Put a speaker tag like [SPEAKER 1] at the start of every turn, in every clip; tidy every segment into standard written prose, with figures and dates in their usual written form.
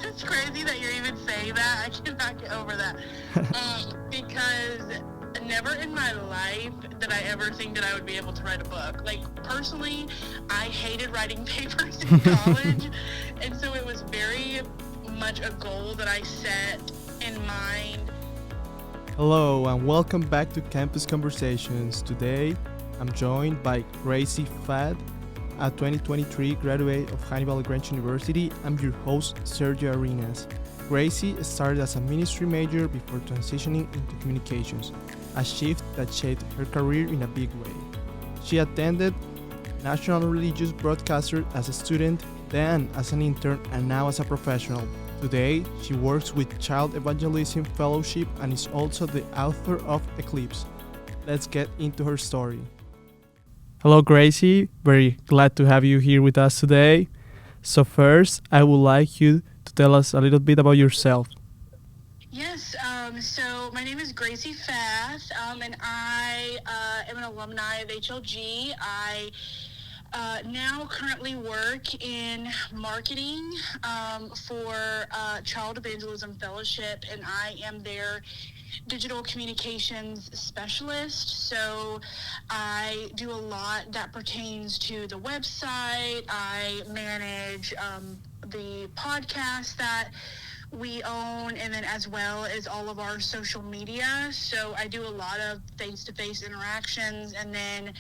[SPEAKER 1] It's crazy that you're even saying that. I cannot get over that. Because never in my life did I ever think that I would be able to write a book. Like, personally, I hated writing papers in college. And so it was very much a goal that I set in mind.
[SPEAKER 2] Hello and welcome back to Campus Conversations. Today, I'm joined by Gracie Fath, a 2023 graduate of Hannibal-LaGrange University. I'm your host, Sergio Arenas. Gracie started as a ministry major before transitioning into communications, a shift that shaped her career in a big way. She attended National Religious Broadcaster as a student, then as an intern, and now as a professional. Today, she works with Child Evangelism Fellowship and is also the author of Eclipse. Let's get into her story. Hello, Gracie. Very glad to have you here with us today. So first, I would like you to tell us a little bit about yourself.
[SPEAKER 1] Yes, so my name is Gracie Fath, and I am an alumni of HLG. I now currently work in marketing for Child Evangelism Fellowship, and I am their digital communications specialist. So I do a lot that pertains to the website. I manage the podcast that we own, and then as well as all of our social media. So I do a lot of face-to-face interactions, and then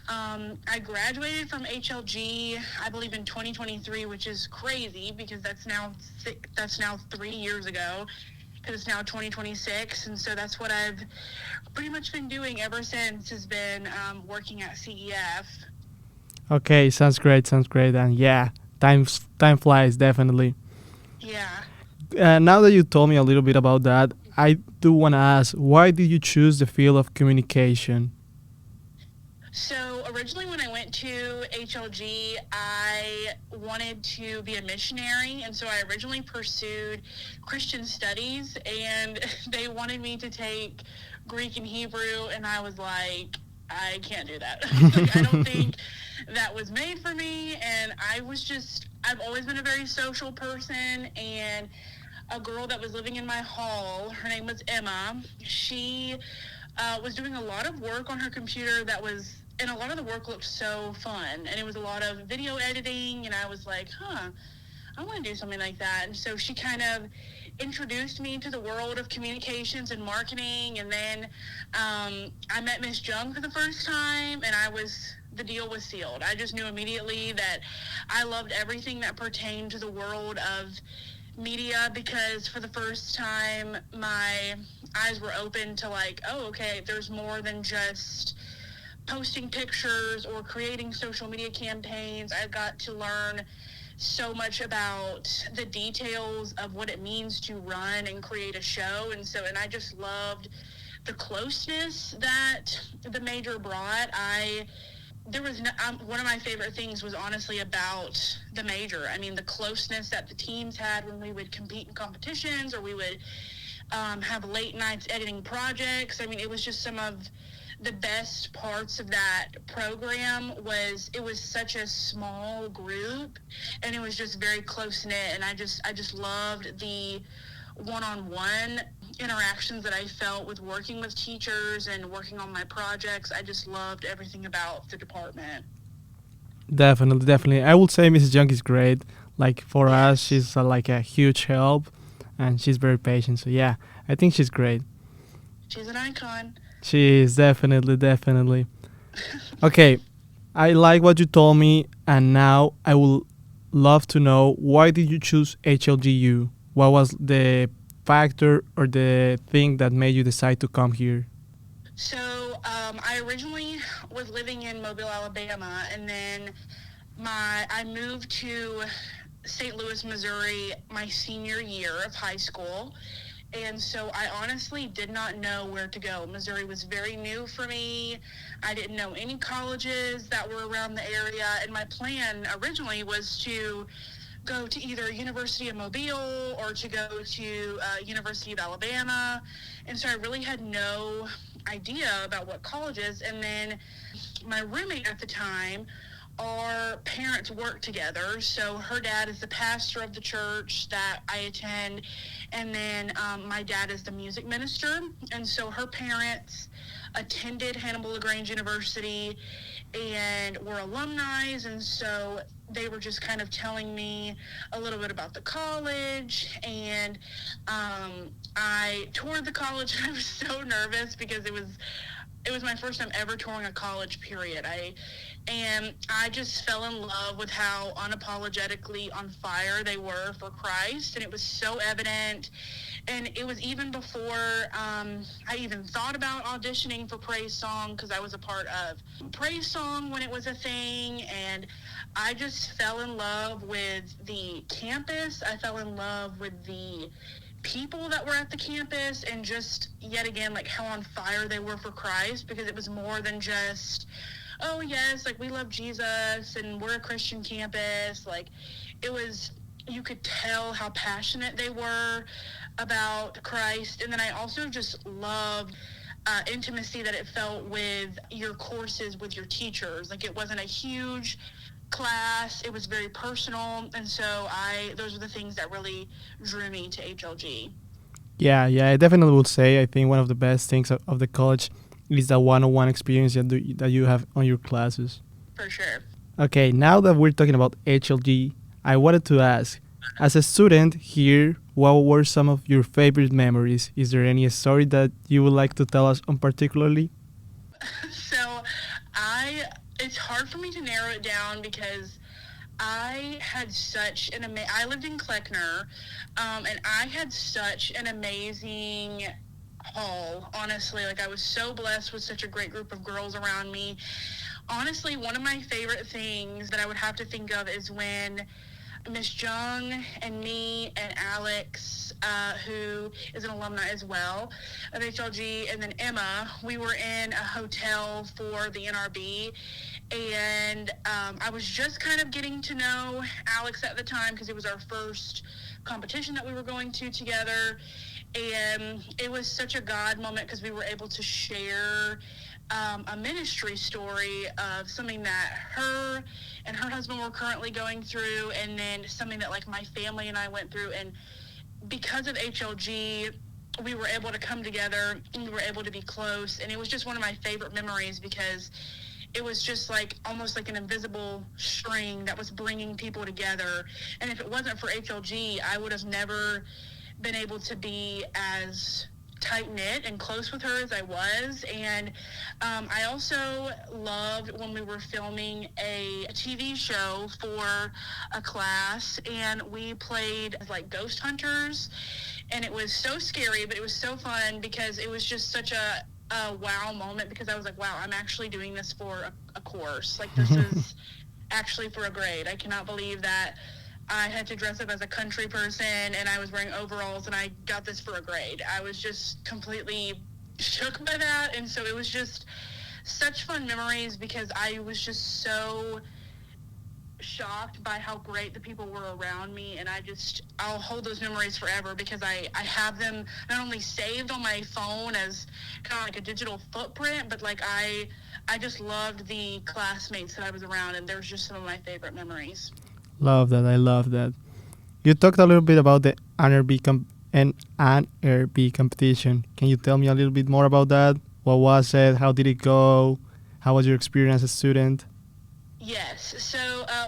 [SPEAKER 1] I graduated from HLG, I believe in 2023, which is crazy because that's now 3 years ago, because it's now 2026, and so that's what I've pretty much been doing ever since, has been working at CEF.
[SPEAKER 2] Okay, sounds great, and yeah, time flies, definitely.
[SPEAKER 1] Yeah.
[SPEAKER 2] Now that you told me a little bit about that, I do want to ask, why did you choose the field of communication?
[SPEAKER 1] So originally when I went to HLG, I wanted to be a missionary, and so I originally pursued Christian studies, and they wanted me to take Greek and Hebrew, and I was like, I can't do that. Like, I don't think that was made for me, and I've always been a very social person, and a girl that was living in my hall, her name was Emma, she was doing a lot of work on her computer and a lot of the work looked so fun, and it was a lot of video editing, and I was like, I want to do something like that. And so she kind of introduced me to the world of communications and marketing, and then I met Miss Jung for the first time, and the deal was sealed. I just knew immediately that I loved everything that pertained to the world of media, because for the first time my eyes were open to, like, oh, okay, there's more than just posting pictures or creating social media campaigns. I got to learn so much about the details of what it means to run and create a show, and I just loved the closeness that the major brought. One of my favorite things was honestly about the major. I mean, the closeness that the teams had when we would compete in competitions, or we would have late nights editing projects. I mean, it was just some of the best parts of that program. It was such a small group, and it was just very close knit, and I just loved the one-on-one interactions that I felt with working with teachers and working on my projects. I just loved everything about the department.
[SPEAKER 2] Definitely. I would say Mrs. Young is great. Like, for
[SPEAKER 1] Yes.
[SPEAKER 2] us, she's like a huge help, and she's very patient. So yeah, I think she's great.
[SPEAKER 1] She's an icon.
[SPEAKER 2] She is definitely. Okay, I like what you told me, and now I would love to know, why did you choose HLGU? What was the factor or the thing that made you decide to come here?
[SPEAKER 1] So I originally was living in Mobile, Alabama, and then I moved to St. Louis, Missouri my senior year of high school. And so I honestly did not know where to go. Missouri was very new for me. I didn't know any colleges that were around the area. And my plan originally was to go to either University of Mobile or to go to University of Alabama. And so I really had no idea about what colleges. And then my roommate at the time our parents work together. So her dad is the pastor of the church that I attend, and then my dad is the music minister. And so her parents attended Hannibal-LaGrange University and were alumni, and so they were just kind of telling me a little bit about the college, and I toured the college, and I was so nervous because it was my first time ever touring a college, period. I just fell in love with how unapologetically on fire they were for Christ, and it was so evident. And it was even before I even thought about auditioning for Praise Song, because I was a part of Praise Song when it was a thing, and I just fell in love with the campus. I fell in love with the people that were at the campus, and just yet again, like how on fire they were for Christ, because it was more than just, oh yes, like we love Jesus and we're a Christian campus. Like it was, you could tell how passionate they were about Christ. And then I also just loved intimacy that it felt with your courses with your teachers. Like it wasn't a huge class, it was very personal, and so those are the things that really drew me to HLG.
[SPEAKER 2] Yeah, I definitely would say I think one of the best things of the college is the one-on-one experience that you have on your classes.
[SPEAKER 1] For sure.
[SPEAKER 2] Okay, now that we're talking about HLG, I wanted to ask, as a student here, what were some of your favorite memories? Is there any story that you would like to tell us on particularly?
[SPEAKER 1] So it's hard for me to narrow it down because I had such I lived in Kleckner, and I had such an amazing hall, honestly. Like I was so blessed with such a great group of girls around me. Honestly, one of my favorite things that I would have to think of is when Miss Jung and me and Alex, who is an alumni as well of HLG, and then Emma, we were in a hotel for the NRB, and I was just kind of getting to know Alex at the time because it was our first competition that we were going to together, and it was such a God moment because we were able to share a ministry story of something that her and her husband were currently going through, and then something that like my family and I went through. And because of HLG, we were able to come together and we were able to be close, and it was just one of my favorite memories because it was just like almost like an invisible string that was bringing people together. And if it wasn't for HLG, I would have never been able to be as tight-knit and close with her as I was. And I also loved when we were filming a TV show for a class, and we played as like ghost hunters, and it was so scary, but it was so fun because it was just such a wow moment, because I was like, wow, I'm actually doing this for a course. Like this is actually for a grade. I cannot believe that I had to dress up as a country person and I was wearing overalls and I got this for a grade. I was just completely shook by that. And so it was just such fun memories because I was just so shocked by how great the people were around me. And I'll hold those memories forever because I have them not only saved on my phone as kind of like a digital footprint, but like I just loved the classmates that I was around, and there's just some of my favorite memories.
[SPEAKER 2] Love that. I love that. You talked a little bit about the NRB competition. Can you tell me a little bit more about that? What was it? How did it go? How was your experience as a student?
[SPEAKER 1] Yes. So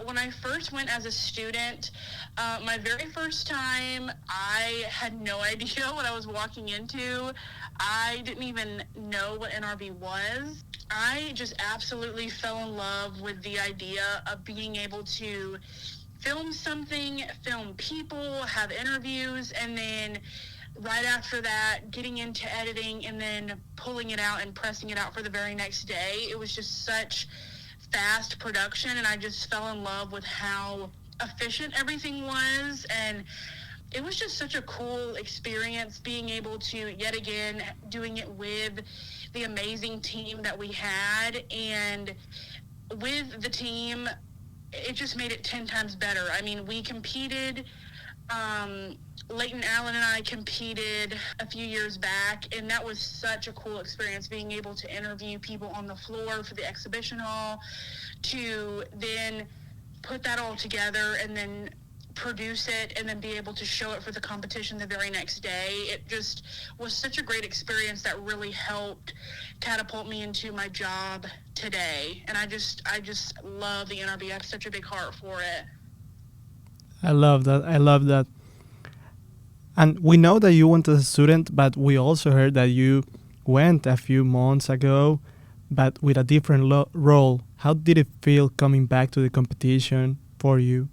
[SPEAKER 1] when I first went as a student, my very first time, I had no idea what I was walking into. I didn't even know what NRB was. I just absolutely fell in love with the idea of being able to film something, film people, have interviews, and then right after that, getting into editing and then pulling it out and pressing it out for the very next day. It was just such fast production, and I just fell in love with how efficient everything was. And it was just such a cool experience being able to, yet again, doing it with the amazing team that we had. And with the team, it just made it 10 times better. I mean, we competed, Leighton Allen and I competed a few years back, and that was such a cool experience, being able to interview people on the floor for the exhibition hall, to then put that all together and then produce it and then be able to show it for the competition the very next day. It just was such a great experience that really helped catapult me into my job today. And I just love the NRB. I have such a big heart for it.
[SPEAKER 2] I love that. I love that. And we know that you went as a student, but we also heard that you went a few months ago, but with a different role. How did it feel coming back to the competition for you?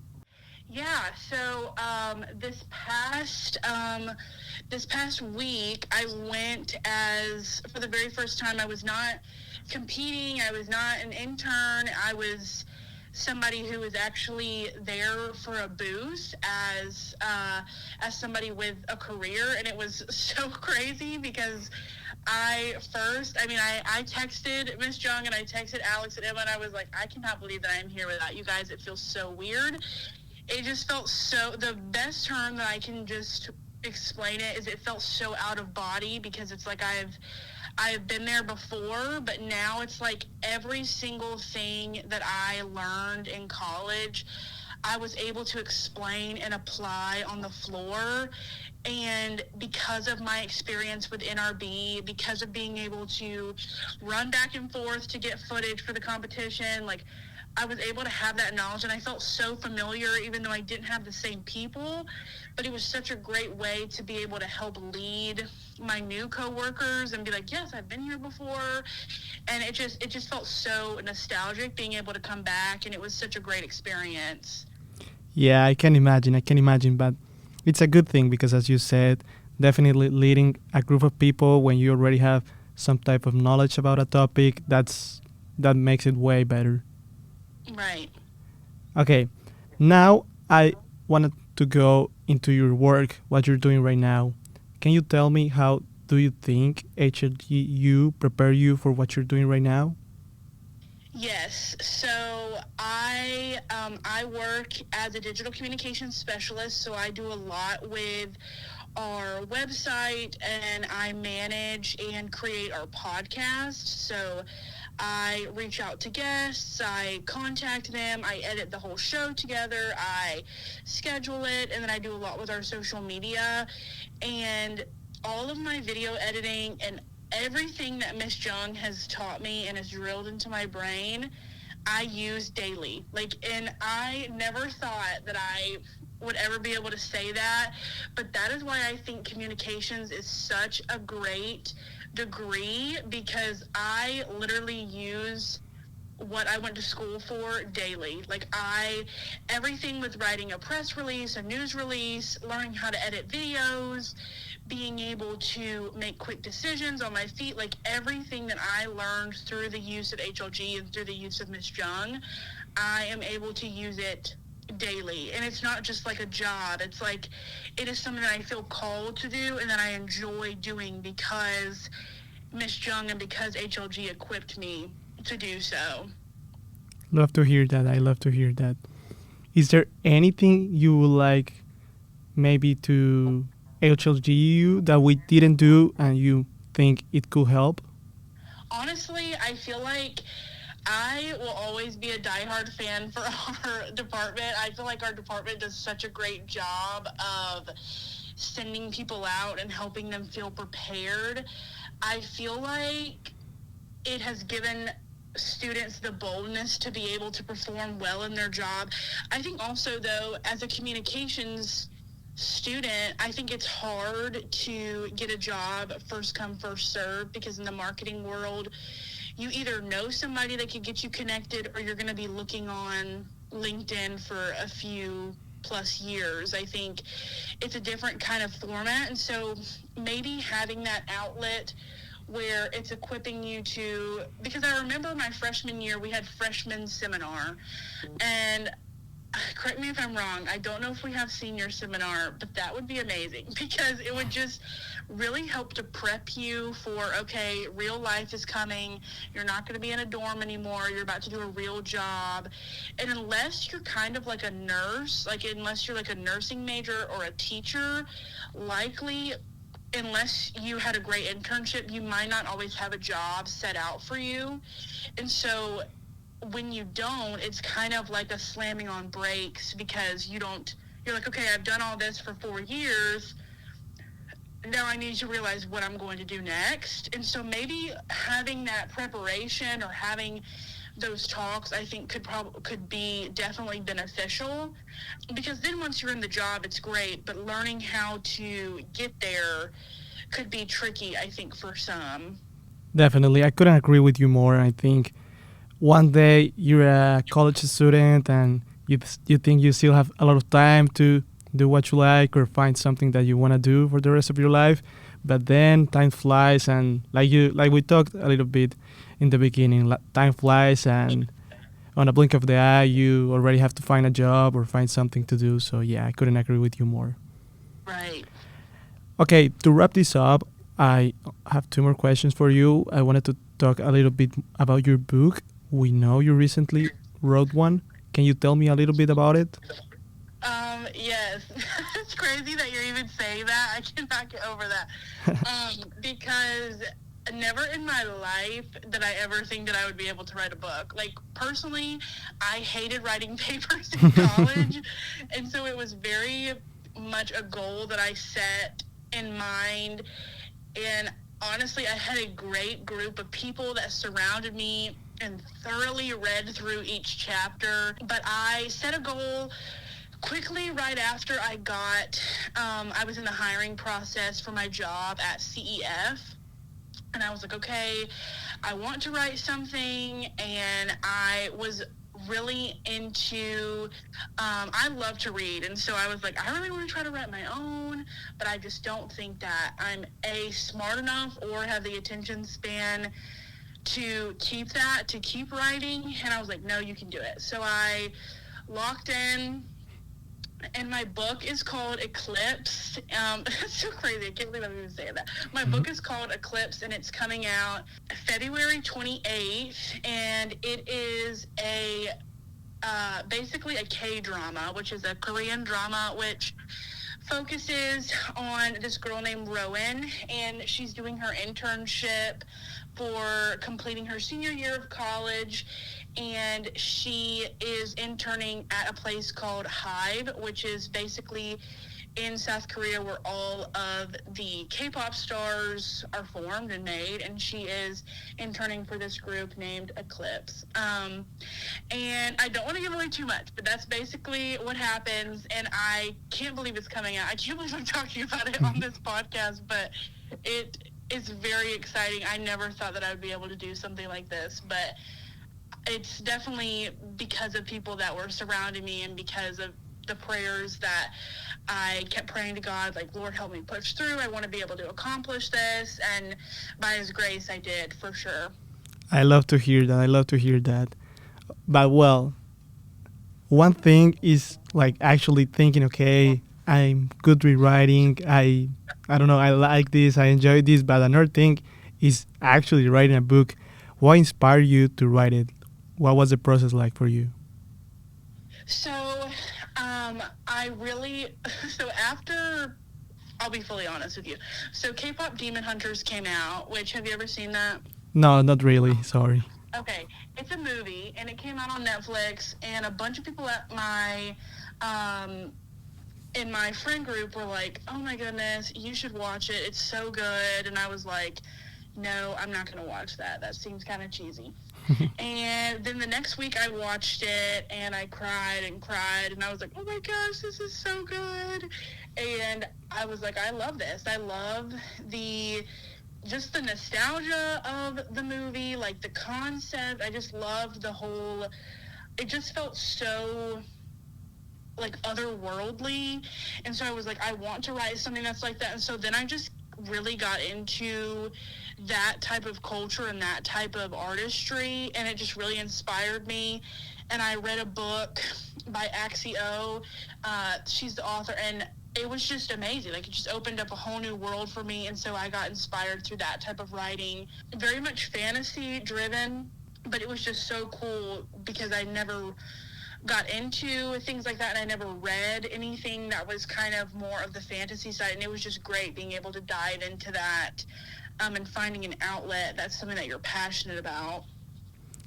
[SPEAKER 1] Yeah, so this past week, I went as, for the very first time, I was not competing, I was not an intern, I was somebody who was actually there for a booth as somebody with a career, and it was so crazy because I texted Miss Jung and I texted Alex and Emma, and I was like, I cannot believe that I am here without you guys. It feels so weird. It just felt so, the best term that I can just explain it is it felt so out of body, because it's like I've been there before, but now it's like every single thing that I learned in college, I was able to explain and apply on the floor. And because of my experience with NRB, because of being able to run back and forth to get footage for the competition, like, I was able to have that knowledge, and I felt so familiar, even though I didn't have the same people. But it was such a great way to be able to help lead my new coworkers and be like, yes, I've been here before. And it just felt so nostalgic being able to come back, and it was such a great experience.
[SPEAKER 2] Yeah, I can imagine, but it's a good thing because, as you said, definitely leading a group of people when you already have some type of knowledge about a topic, that makes it way better.
[SPEAKER 1] Right.
[SPEAKER 2] Okay, now I wanted to go into your work, what you're doing right now. Can you tell me how do you think HLGU prepare you for what you're doing right now?
[SPEAKER 1] Yes. So I work as a digital communications specialist. So I do a lot with our website, and I manage and create our podcast. So I reach out to guests, I contact them, I edit the whole show together, I schedule it, and then I do a lot with our social media. And all of my video editing and everything that Miss Jung has taught me and has drilled into my brain, I use daily. And I never thought that I would ever be able to say that, but that is why I think communications is such a great degree, because I literally use what I went to school for daily. Everything with writing a press release, a news release, learning how to edit videos, being able to make quick decisions on my feet, everything that I learned through the use of HLG and through the use of Miss Jung, I am able to use it daily. And it's not just like a job. It's like, it is something that I feel called to do and that I enjoy doing because Miss Jung and because HLG equipped me to do so.
[SPEAKER 2] Love to hear that. I love to hear that. Is there anything you would like maybe to HLGU that we didn't do and you think it could help?
[SPEAKER 1] Honestly, I feel like I will always be a diehard fan for our department. I feel like our department does such a great job of sending people out and helping them feel prepared. I feel like it has given students the boldness to be able to perform well in their job. I think also, though, as a communications student, I think it's hard to get a job first come, first serve, because in the marketing world, you either know somebody that could get you connected, or you're going to be looking on LinkedIn for a few plus years. I think it's a different kind of format. And so maybe having that outlet where it's equipping you to, because I remember my freshman year, we had freshman seminar, and correct me if I'm wrong, I don't know if we have senior seminar, but that would be amazing, because it would just really help to prep you for, okay, real life is coming, you're not going to be in a dorm anymore, you're about to do a real job. And unless you're kind of like a nurse, unless you're like a nursing major or a teacher, likely, unless you had a great internship, you might not always have a job set out for you. And so when you don't, it's kind of like a slamming on brakes because you're like, okay, I've done all this for 4 years. Now I need to realize what I'm going to do next. And so maybe having that preparation or having those talks, I think could be definitely beneficial, because then once you're in the job, it's great, but learning how to get there could be tricky, I think, for some.
[SPEAKER 2] Definitely. I couldn't agree with you more. I think one day you're a college student and you think you still have a lot of time to do what you like or find something that you want to do for the rest of your life, but then time flies, and like we talked a little bit in the beginning, time flies, and on a blink of the eye you already have to find a job or find something to do. So yeah, I couldn't agree with you more.
[SPEAKER 1] Right.
[SPEAKER 2] Okay, to wrap this up, I have two more questions for you. I wanted to talk a little bit about your book. We know you recently wrote one. Can you tell me a little bit about it?
[SPEAKER 1] Yes. It's crazy that you're even saying that. I cannot get over that. Because never in my life did I ever think that I would be able to write a book. Like, personally, I hated writing papers in college. And so it was very much a goal that I set in mind. And honestly, I had a great group of people that surrounded me and thoroughly read through each chapter. But I set a goal quickly right after I was in the hiring process for my job at CEF. And I was like, okay, I want to write something. And I was really into, I love to read. And so I was like, I really want to try to write my own, but I just don't think that I'm smart enough or have the attention span to keep writing. And I was like, no, you can do it. So I locked in, and my book is called Eclipse. It's so crazy. I can't believe I'm even saying that. My book is called Eclipse, and it's coming out February 28th, and it is basically a K-drama, which is a Korean drama, which focuses on this girl named Rowan, and she's doing her internship for completing her senior year of college, and she is interning at a place called Hive, which is basically in South Korea where all of the K-pop stars are formed and made, and she is interning for this group named Eclipse. And I don't want to give away too much, but that's basically what happens, and I can't believe it's coming out. I can't believe I'm talking about it on this podcast, but it's very exciting. I never thought that I would be able to do something like this, but it's definitely because of people that were surrounding me and because of the prayers that I kept praying to God, like, Lord, help me push through. I want to be able to accomplish this. And by His grace, I did, for sure.
[SPEAKER 2] I love to hear that. I love to hear that. But well, one thing is like actually thinking, okay, I'm good with writing. I don't know, I like this, I enjoy this. But another thing is actually writing a book. What inspired you to write it? What was the process like for you?
[SPEAKER 1] So, I'll be fully honest with you. So K-pop Demon Hunters came out, which, have you ever seen that?
[SPEAKER 2] No, not really. Sorry.
[SPEAKER 1] Okay, it's a movie, and it came out on Netflix, and a bunch of people in my friend group were like, oh my goodness, you should watch it. It's so good. And I was like, no, I'm not going to watch that. That seems kind of cheesy. And then the next week I watched it, and I cried and cried, and I was like, oh my gosh, this is so good. And I was like, I love this. I love just the nostalgia of the movie, like the concept. I just loved it just felt so like otherworldly. And so I was like, I want to write something that's like that. And so then I just really got into that type of culture and that type of artistry, and it just really inspired me. And I read a book by Axio. She's the author, and it was just amazing. Like, it just opened up a whole new world for me, and so I got inspired through that type of writing. Very much fantasy driven, but it was just so cool because I never got into things like that, and I never read anything that was kind of more of the fantasy side, and it was just great being able to dive into that, and finding an outlet that's something that you're passionate about.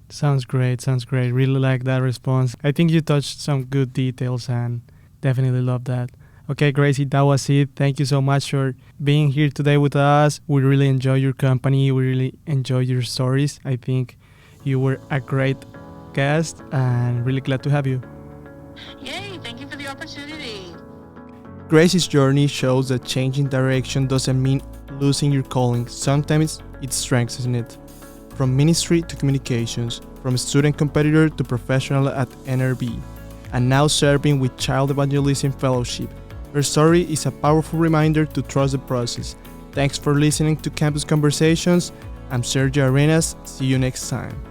[SPEAKER 2] Sounds great. Sounds great. Really like that response. I think you touched some good details and definitely love that. Okay, Gracie, that was it. Thank you so much for being here today with us. We really enjoy your company. We really enjoy your stories. I think you were a great guest and really glad to have you.
[SPEAKER 1] Yay, thank you for the opportunity.
[SPEAKER 2] Gracie's journey shows that changing direction doesn't mean losing your calling. Sometimes it strengthens it. From ministry to communications, from student competitor to professional at NRB, and now serving with Child Evangelism Fellowship. Her story is a powerful reminder to trust the process. Thanks for listening to Campus Conversations. I'm Sergio Arenas. See you next time.